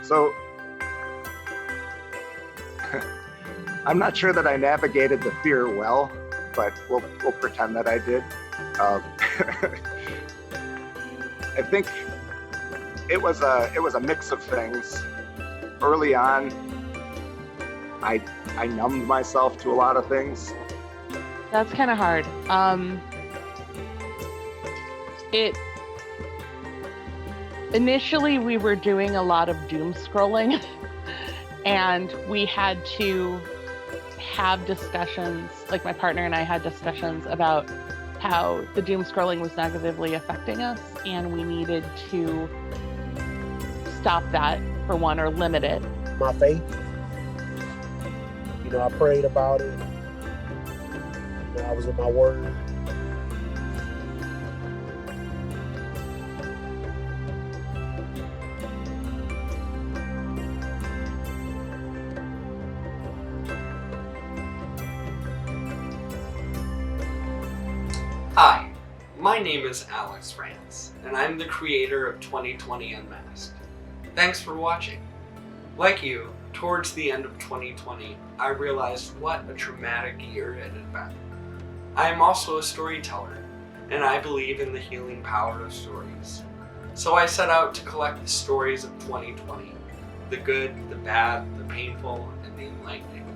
So I'm not sure that I navigated the fear well, but we'll pretend that I did. I think it was a mix of things. Early on, I numbed myself to a lot of things. That's kind of hard. Initially we were doing a lot of doom scrolling and we had to have discussions, like my partner and I had discussions about how the doom scrolling was negatively affecting us and we needed to stop that for one, or limit it. My faith, I prayed about it. I was in my word. Hi, my name is Alex Rance, and I'm the creator of 2020 Unmasked. Thanks for watching. Like you, towards the end of 2020, I realized what a traumatic year it had been. I am also a storyteller, and I believe in the healing power of stories. So I set out to collect the stories of 2020, the good, the bad, the painful, and the enlightening.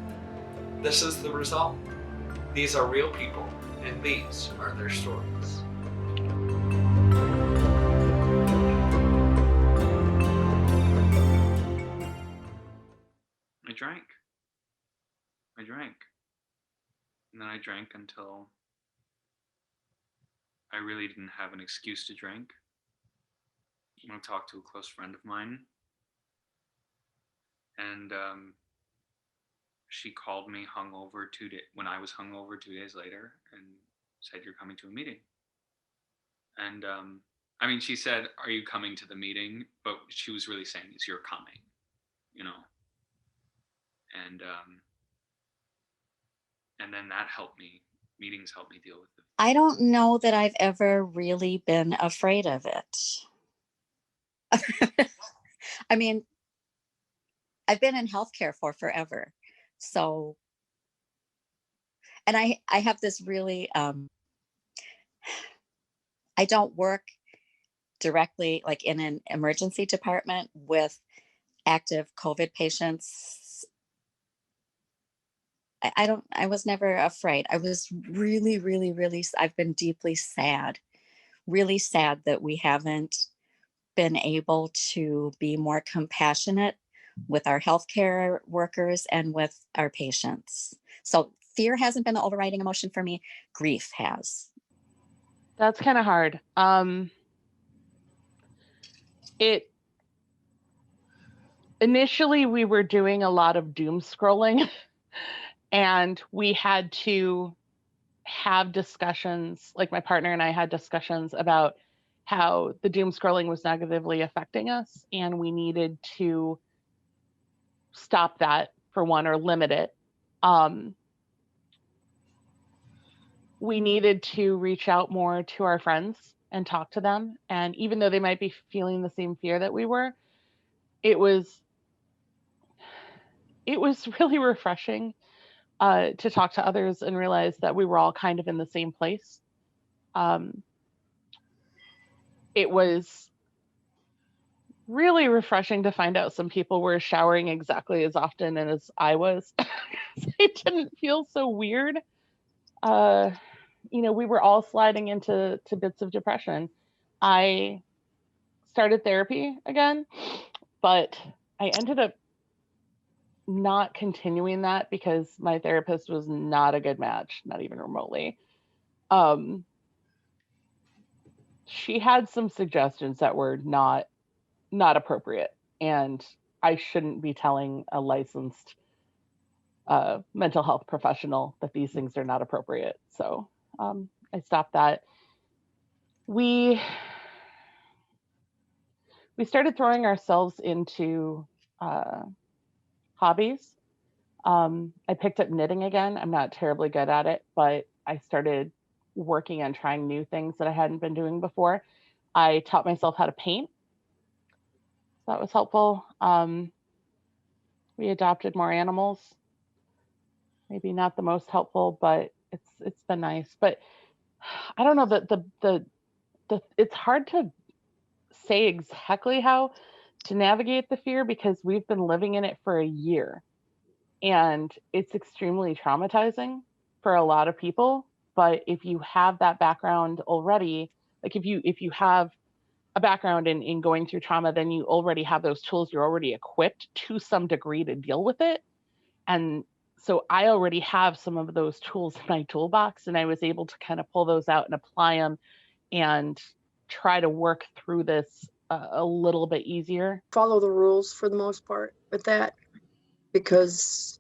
This is the result. These are real people, and these are their stories. I drank. And then I drank until I really didn't have an excuse to drink. I'm going to talk to a close friend of mine. And she called me hungover when I was hungover 2 days later and said, "You're coming to a meeting." And she said, "Are you coming to the meeting?" But she was really saying, "Is you're coming," And then that helped me. Meetings helped me deal with it. I don't know that I've ever really been afraid of it. I mean, I've been in healthcare for forever. So, and I have this really, I don't work directly like in an emergency department with active COVID patients. I was never afraid. I was really, really, really, I've been deeply sad, really sad that we haven't been able to be more compassionate with our healthcare workers and with our patients. So fear hasn't been the overriding emotion for me. Grief has. That's kind of hard. Initially we were doing a lot of doom scrolling and we had to have discussions, like my partner and I had discussions about how the doom scrolling was negatively affecting us and we needed to stop that for one, or limit it. We needed to reach out more to our friends and talk to them. And even though they might be feeling the same fear that we were, it was really refreshing to talk to others and realize that we were all kind of in the same place. It was really refreshing to find out some people were showering exactly as often as I was. It didn't feel so weird. We were all sliding into bits of depression. I started therapy again, but I ended up not continuing that because my therapist was not a good match, not even remotely. She had some suggestions that were not appropriate, and I shouldn't be telling a licensed mental health professional that these things are not appropriate. So I stopped that. We started throwing ourselves into hobbies. I picked up knitting again. I'm not terribly good at it, but I started working on trying new things that I hadn't been doing before. I taught myself how to paint. that was helpful. We adopted more animals. Maybe not the most helpful, but it's been nice. But I don't know that the it's hard to say exactly how to navigate the fear because we've been living in it for a year, and it's extremely traumatizing for a lot of people. But if you have that background already, like if you have a background in going through trauma, then you already have those tools. You're already equipped to some degree to deal with it. And so I already have some of those tools in my toolbox, and I was able to kind of pull those out and apply them and try to work through this a little bit easier. Follow the rules for the most part with that, because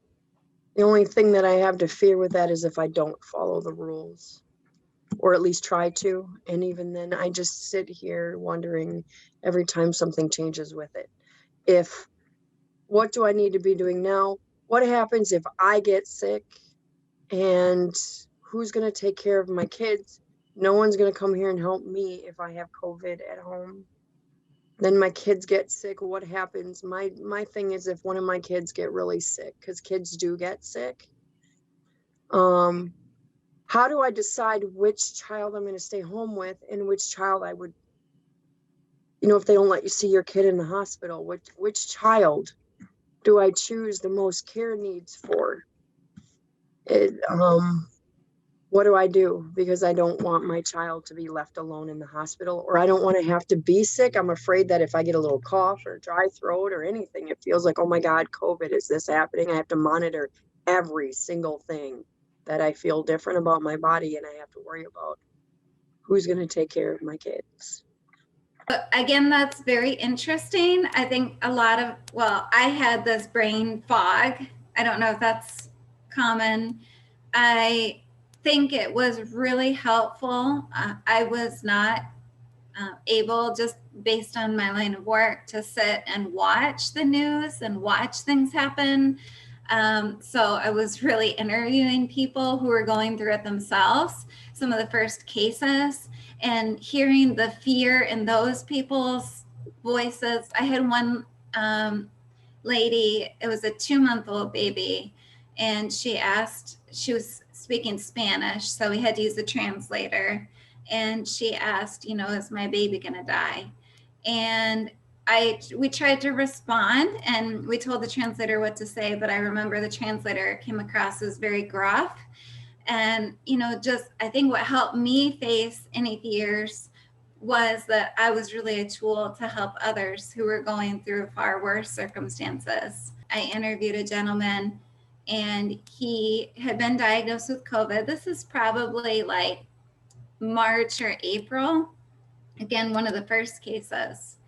the only thing that I have to fear with that is if I don't follow the rules, or at least try to. And even then, I just sit here wondering every time something changes with it. What do I need to be doing now? What happens if I get sick? And who's going to take care of my kids? No one's going to come here and help me if I have COVID at home. Then my kids get sick. What happens? My thing is, if one of my kids get really sick, because kids do get sick, how do I decide which child I'm going to stay home with and which child I would, if they don't let you see your kid in the hospital, which child do I choose the most care needs for? What do I do? Because I don't want my child to be left alone in the hospital, or I don't want to have to be sick. I'm afraid that if I get a little cough or dry throat or anything, it feels like, oh my God, COVID, is this happening? I have to monitor every single thing that I feel different about my body, and I have to worry about who's going to take care of my kids. Again, that's very interesting. I think I had this brain fog. I don't know if that's common. I think it was really helpful. I was not able, just based on my line of work, to sit and watch the news and watch things happen. So I was really interviewing people who were going through it themselves, some of the first cases, and hearing the fear in those people's voices. I had one lady, it was a 2-month-old baby, and she was speaking Spanish, so we had to use a translator. And she asked, is my baby gonna die? And we tried to respond, and we told the translator what to say, but I remember the translator came across as very gruff. And, I think what helped me face any fears was that I was really a tool to help others who were going through far worse circumstances. I interviewed a gentleman, and he had been diagnosed with COVID. This is probably like March or April. Again, one of the first cases.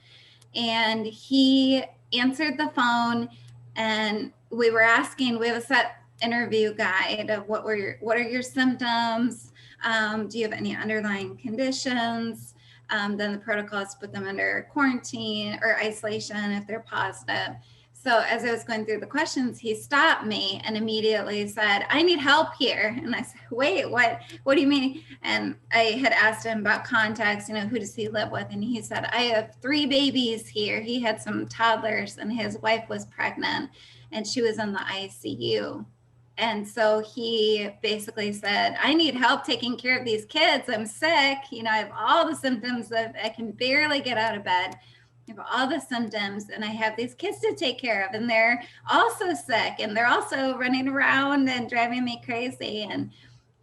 And he answered the phone, and we were asking, we have a set interview guide of what are your symptoms? Do you have any underlying conditions? Then the protocol is to put them under quarantine or isolation if they're positive. So as I was going through the questions, he stopped me and immediately said, I need help here. And I said, wait, what do you mean? And I had asked him about context, who does he live with? And he said, I have 3 babies here. He had some toddlers, and his wife was pregnant, and she was in the ICU. And so he basically said, I need help taking care of these kids. I'm sick. I have all the symptoms that I can barely get out of bed. I have all the symptoms, and I have these kids to take care of, and they're also sick, and they're also running around and driving me crazy. And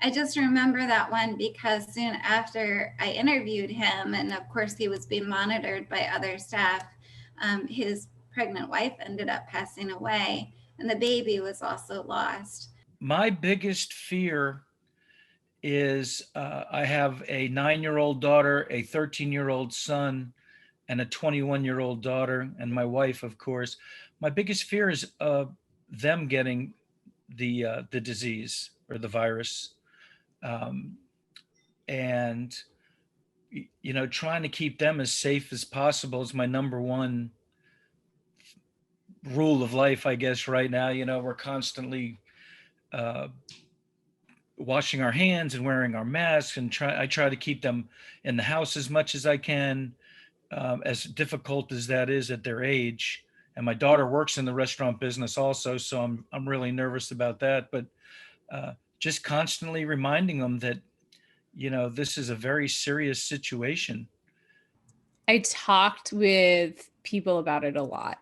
I just remember that one because soon after I interviewed him, and of course he was being monitored by other staff, his pregnant wife ended up passing away, and the baby was also lost. My biggest fear is I have a 9-year-old daughter, a 13-year-old son, and a 21-year-old daughter, and my wife, of course. My biggest fear is them getting the disease or the virus, and trying to keep them as safe as possible is my number one rule of life, I guess. Right now, we're constantly washing our hands and wearing our masks, and I try to keep them in the house as much as I can. as difficult as that is at their age. And my daughter works in the restaurant business also, so I'm really nervous about that. But just constantly reminding them that, this is a very serious situation. I talked with people about it a lot.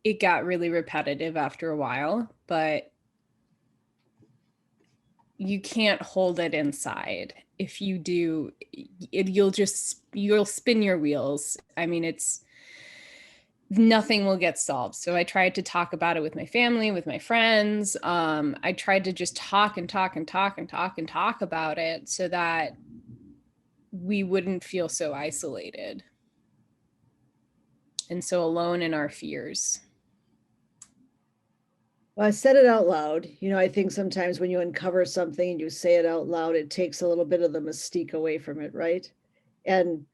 It got really repetitive after a while, but you can't hold it inside. If you do, you'll spin your wheels. I mean, nothing will get solved. So I tried to talk about it with my family, with my friends. I tried to just talk and talk and talk and talk and talk about it so that we wouldn't feel so isolated and so alone in our fears. Well, I said it out loud. I think sometimes when you uncover something and you say it out loud, it takes a little bit of the mystique away from it, right? And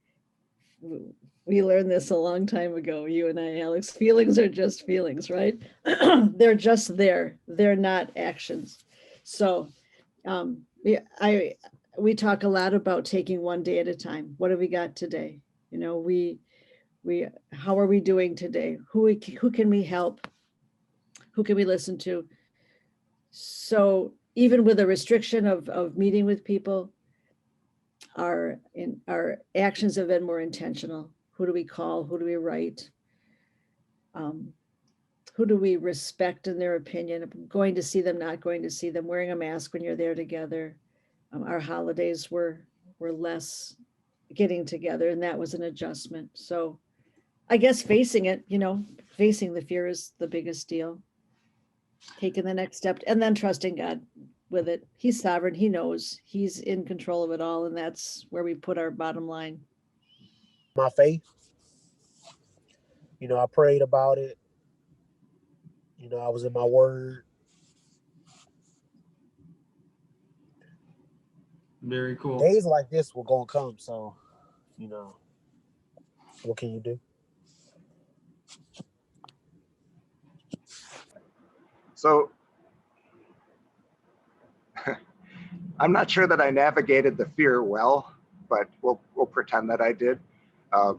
we learned this a long time ago, you and I, Alex. Feelings are just feelings, right? They're just there. They're not actions. So we talk a lot about taking one day at a time. What have we got today? How are we doing today? Who can we help? Who can we listen to? So even with a restriction of meeting with people, our actions have been more intentional. Who do we call? Who do we write? Who do we respect in their opinion? Going to see them, not going to see them, wearing a mask when you're there together. Our holidays were less getting together, and that was an adjustment. So I guess facing it, facing the fear is the biggest deal. Taking the next step and then trusting God with it. He's sovereign. He knows. He's in control of it all. And that's where we put our bottom line. My faith. I prayed about it. I was in my word. Very cool. Days like this will gonna come. So, what can you do? So I'm not sure that I navigated the fear well, but we'll pretend that I did. I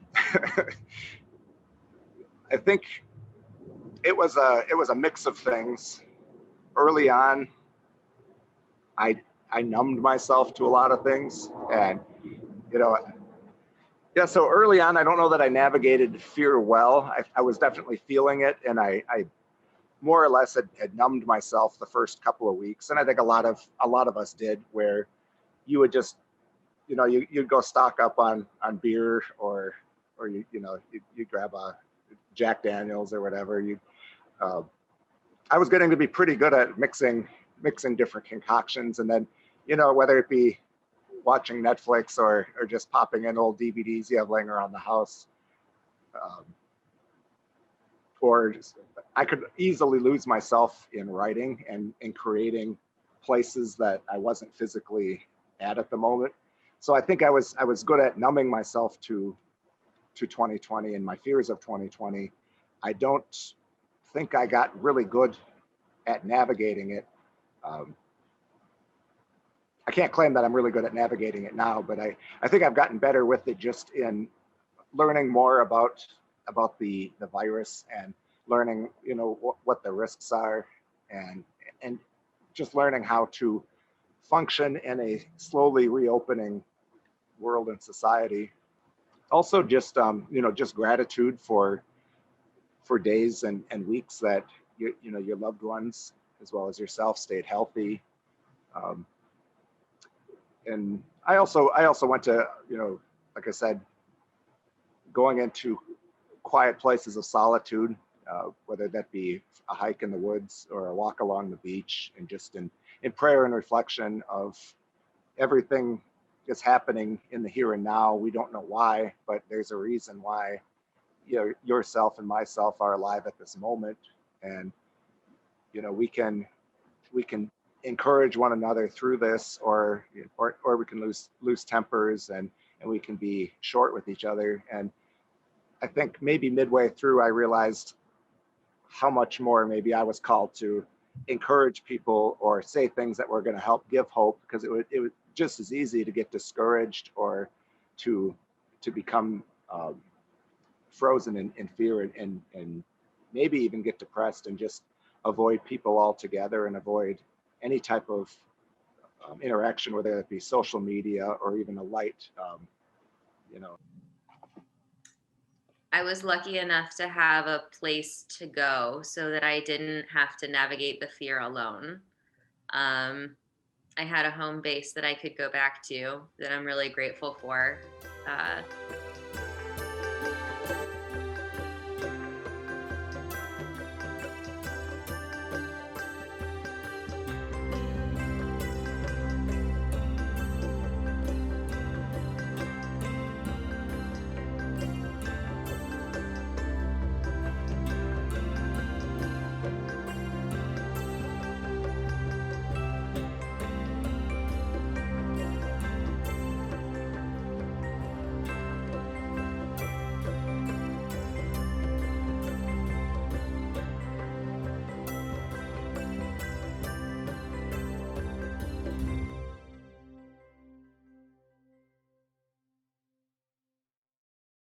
think it was a mix of things. Early on, I numbed myself to a lot of things, and so early on, I don't know that I navigated fear well. I was definitely feeling it, and I more or less had numbed myself the first couple of weeks, and I think a lot of us did, where you would just, you'd go stock up on beer, or you grab a Jack Daniels or whatever. I was getting to be pretty good at mixing different concoctions, and then whether it be watching Netflix or just popping in old DVDs you have laying around the house, or I could easily lose myself in writing and in creating places that I wasn't physically at the moment. So I think I was good at numbing myself to 2020 and my fears of 2020. I don't think I got really good at navigating it. I can't claim that I'm really good at navigating it now, but I think I've gotten better with it, just in learning more about the virus, and learning what the risks are, and just learning how to function in a slowly reopening world and society. Also just just gratitude for days and weeks that your loved ones as well as yourself stayed healthy. And I also went to, like I said, going into quiet places of solitude, whether that be a hike in the woods or a walk along the beach, and just in prayer and reflection of everything is happening in the here and now. We don't know why, but there's a reason why yourself and myself are alive at this moment. And we can encourage one another through this, or we can lose tempers, and we can be short with each other. And I think maybe midway through, I realized how much more maybe I was called to encourage people or say things that were going to help give hope, because it was just as easy to get discouraged or to become frozen in fear and maybe even get depressed and just avoid people altogether and avoid any type of interaction, whether it be social media or even a light, you know. I was lucky enough to have a place to go so that I didn't have to navigate the fear alone. I had a home base that I could go back to that I'm really grateful for.